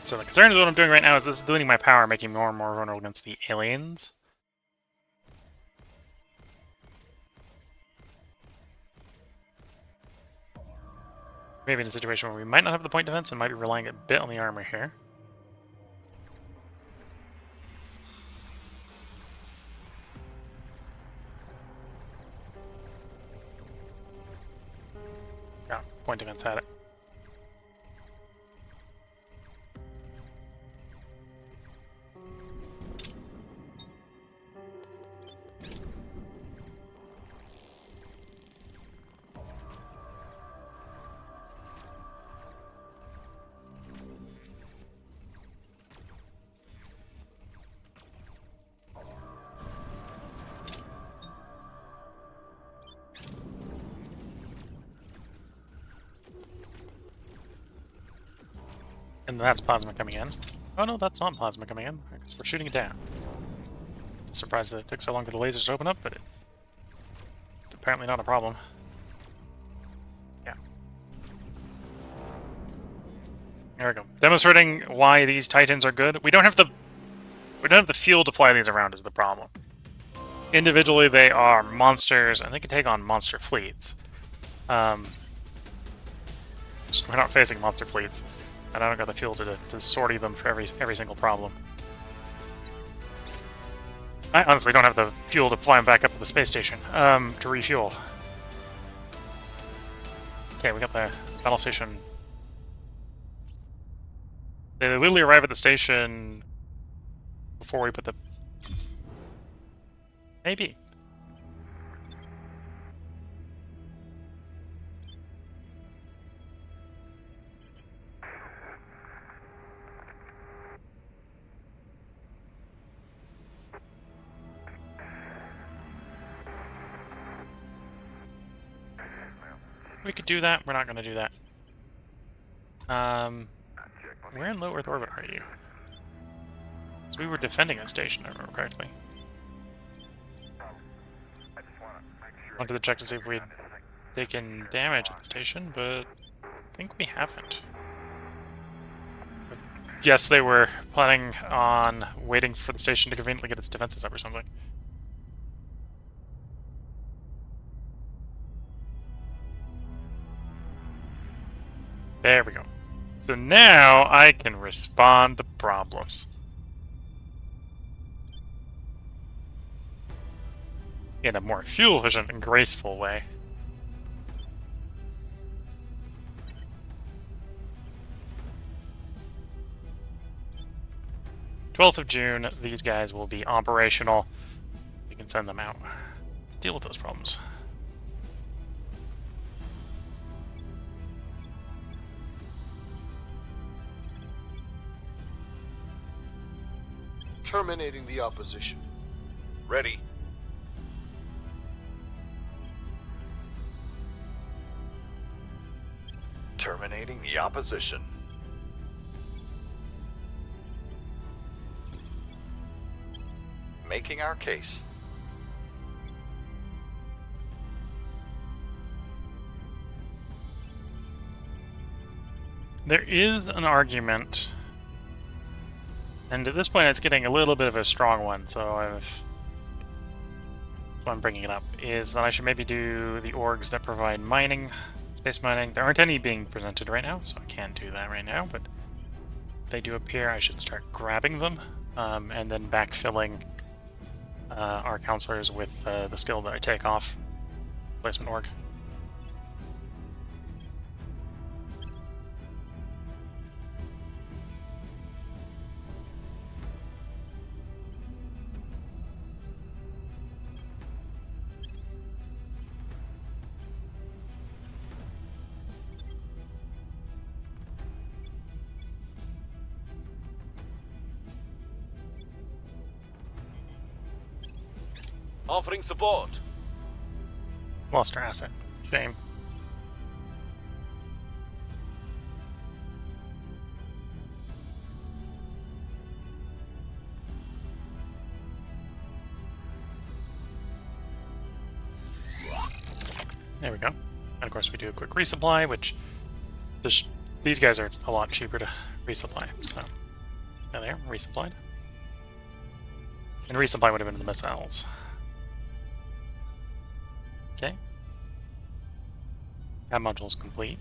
So the concern is what I'm doing right now is this is diluting my power, making me more and more vulnerable against the aliens. Maybe in a situation where we might not have the point defense and might be relying a bit on the armor here. Yeah, point defense had it. And that's plasma coming in. Oh no, that's not plasma coming in. I guess we're shooting it down. Surprised that it took so long for the lasers to open up, but it's apparently not a problem. Yeah. There we go. Demonstrating why these Titans are good. We don't have the fuel to fly these around is the problem. Individually, they are monsters, and they can take on monster fleets. Just we're not facing monster fleets. And I don't got the fuel to sortie them for every single problem. I honestly don't have the fuel to fly them back up to the space station to refuel. Okay, we got the battle station. They literally arrive at the station before we put the... Maybe. We could do that. We're not going to do that. Where in low Earth orbit are you? So we were defending a station, if I remember correctly. Wanted to check to see if we'd taken damage at the station, but I think we haven't. But yes, they were planning on waiting for the station to conveniently get its defenses up or something. There we go. So now I can respond to problems. In a more fuel-efficient and graceful way. June 12th, these guys will be operational. We can send them out. Deal with those problems. Terminating the opposition. Ready. Terminating the opposition. Making our case. There is an argument, and at this point it's getting a little bit of a strong one, so I'm bringing it up, is that I should maybe do the orgs that provide mining, space mining. There aren't any being presented right now, so I can't do that right now, but if they do appear, I should start grabbing them, and then backfilling our counselors with the skill that I take off. Placement org. Offering support. Lost our asset. Shame. There we go. And of course we do a quick resupply, which these guys are a lot cheaper to resupply. So there, resupplied. And resupply would have been the missiles. Okay. That module is complete.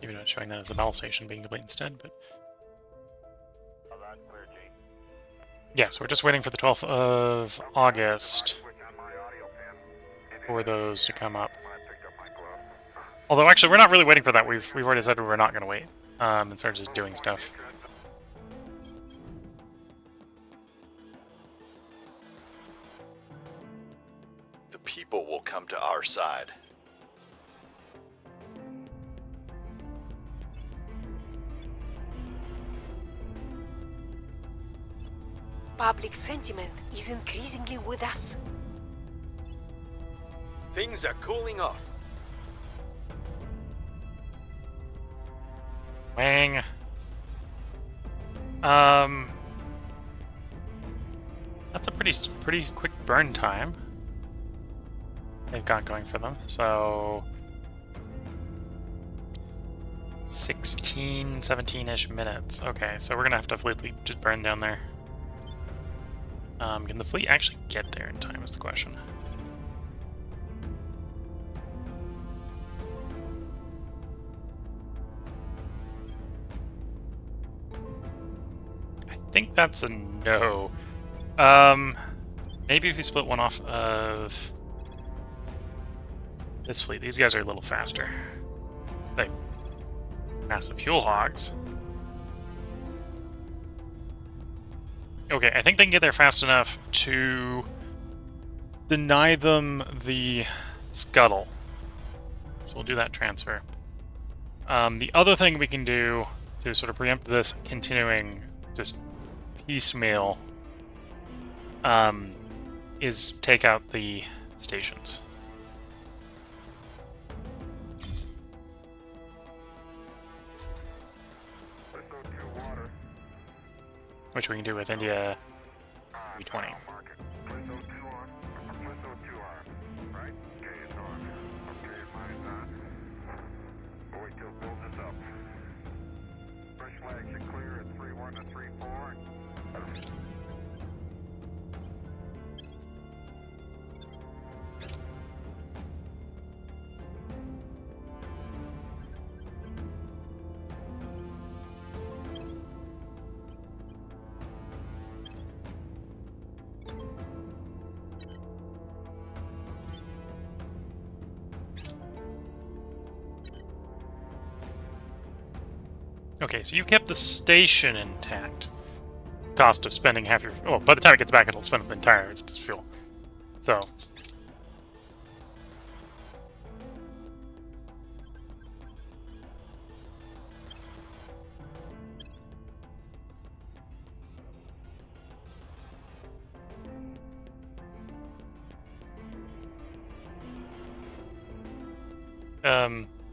Even though it's showing that as a battle station being complete instead, but yeah, so we're just waiting for the 12th of August for those to come up. Although, actually, we're not really waiting for that. We've already said we're not going to wait. And start just doing stuff. The people will come to our side. Public sentiment is increasingly with us. Things are cooling off. Wang. That's a pretty quick burn time they've got going for them. So 16, 17-ish minutes. Okay, so we're gonna have to fleetly just burn down there. Can the fleet actually get there in time is the question. I think that's a no. Maybe if we split one off of this fleet. These guys are a little faster. They massive fuel hogs. Okay, I think they can get there fast enough to deny them the scuttle. So we'll do that transfer. The other thing we can do to sort of preempt this continuing just piecemeal is take out the stations. Which we can do with India 320. Okay, so you kept the station intact. Cost of spending half your... Well, by the time it gets back, it'll spend the entire fuel. So...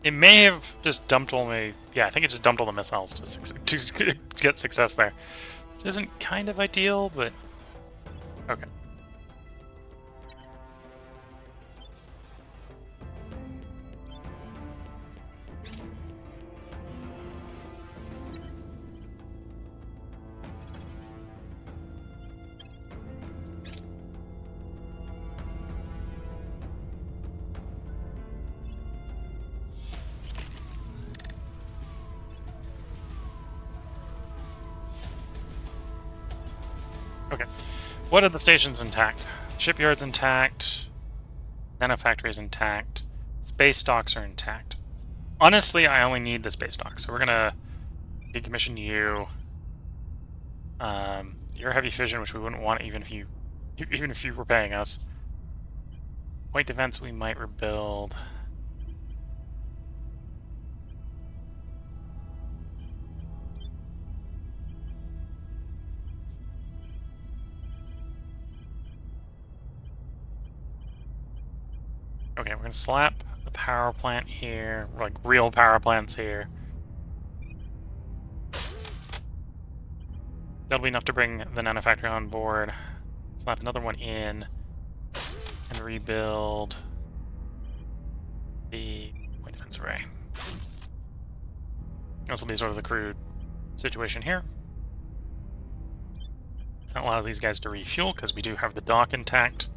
it may have just dumped only... Yeah, I think it just dumped all the missiles to get success there. Which isn't kind of ideal, but... Okay. Okay. What are the stations intact? Shipyard's intact. Nanofactory's intact. Space docks are intact. Honestly, I only need the space dock, so we're gonna decommission you. Your heavy fission, which we wouldn't want even if you were paying us. Point defense we might rebuild. we're gonna slap the power plant here, like real power plants here. That'll be enough to bring the nanofactory on board. Slap another one in and rebuild the point defense array. This will be sort of the crude situation here. That allows these guys to refuel because we do have the dock intact.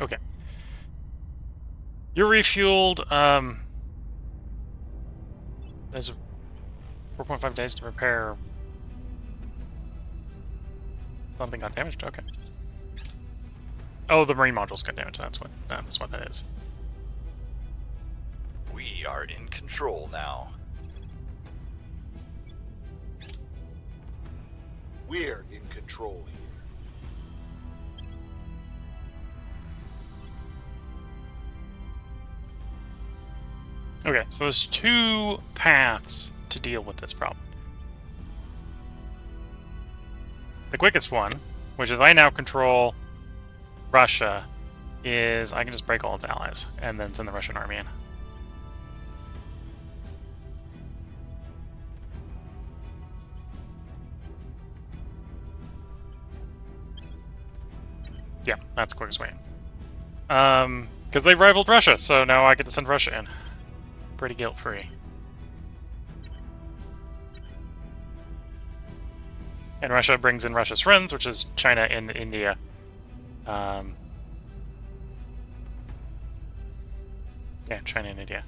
Okay. You're refueled. There's 4.5 days to repair. Something got damaged. Okay. Oh, the marine modules got damaged. That's what that is. We are in control now. We're in control here. Okay, so there's two paths to deal with this problem. The quickest one, which is I now control Russia, is I can just break all its allies and then send the Russian army in. Yeah, that's the quickest way in. Because they rivaled Russia, so now I get to send Russia in. Pretty guilt-free. And Russia brings in Russia's friends, which is China and India. Yeah, China and India.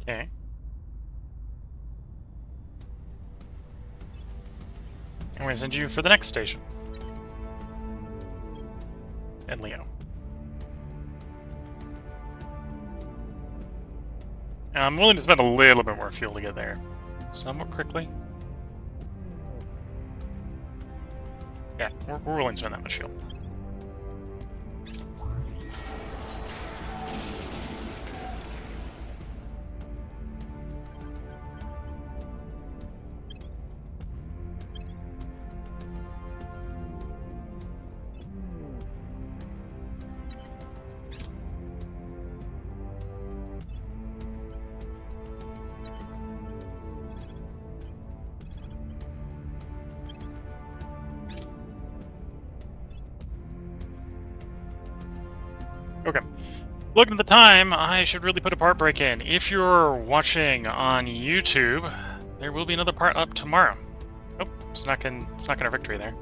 Okay. I'm going to send you for the next station. And Leo. I'm willing to spend a little bit more fuel to get there. Somewhat quickly. Yeah, we're willing to spend that much fuel. Okay. Looking at the time, I should really put a part break in. If you're watching on YouTube, there will be another part up tomorrow. Oh, snuck in our victory there.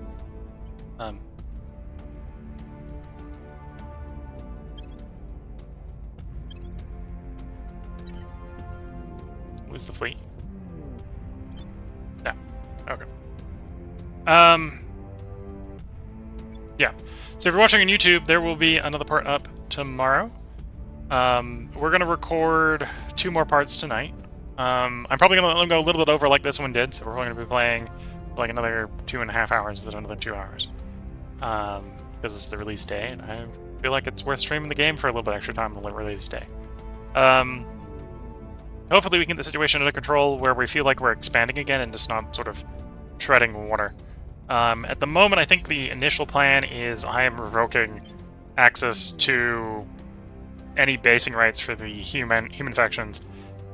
Lose the fleet. Yeah. Okay. Yeah. So if you're watching on YouTube, there will be another part up tomorrow. We're going to record 2 more parts tonight. I'm probably going to let them go a little bit over like this one did, so we're going to be playing for like another 2.5 hours instead of another 2 hours. Because it's the release day, and I feel like it's worth streaming the game for a little bit extra time on the release day. Hopefully we can get the situation under control where we feel like we're expanding again and just not sort of treading water. At the moment, I think the initial plan is I am revoking access to any basing rights for the human factions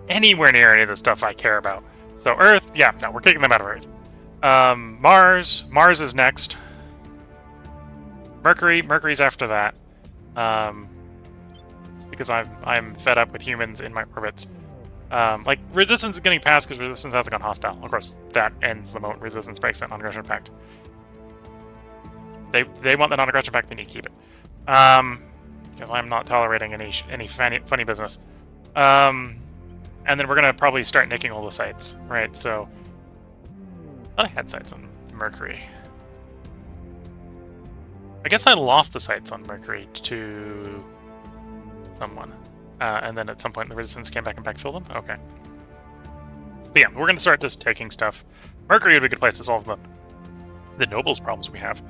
anywhere near any of the stuff I care about. So Earth, yeah, no, we're kicking them out of Earth. Mars is next. Mercury's after that. It's because I'm fed up with humans in my orbits. Like, Resistance is getting passed because Resistance hasn't gone hostile. Of course, that ends the moment Resistance breaks that non-aggression pact. They want the non-aggression pact, they need to keep it. Because I'm not tolerating any funny business. And then we're gonna probably start nicking all the sites, right? So, I had sites on Mercury. I guess I lost the sites on Mercury to someone. And then at some point the Resistance came back and backfilled them? Okay. But yeah, we're going to start just taking stuff. Mercury would be a good place to solve the Nobles problems we have.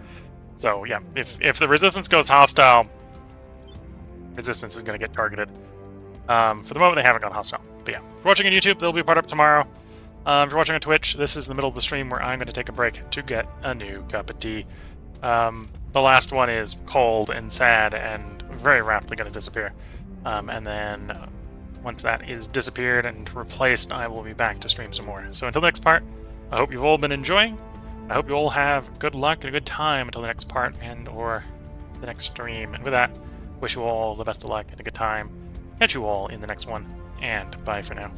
So yeah, if the Resistance goes hostile, Resistance is going to get targeted. For the moment, they haven't gone hostile. But yeah, if you're watching on YouTube, they'll be part up tomorrow. If you're watching on Twitch, this is the middle of the stream where I'm going to take a break to get a new cup of tea. The last one is cold and sad and very rapidly going to disappear. And then once that is disappeared and replaced, I will be back to stream some more. So until the next part, I hope you've all been enjoying. I hope you all have good luck and a good time until the next part and or the next stream. And with that, wish you all the best of luck and a good time. Catch you all in the next one, and bye for now.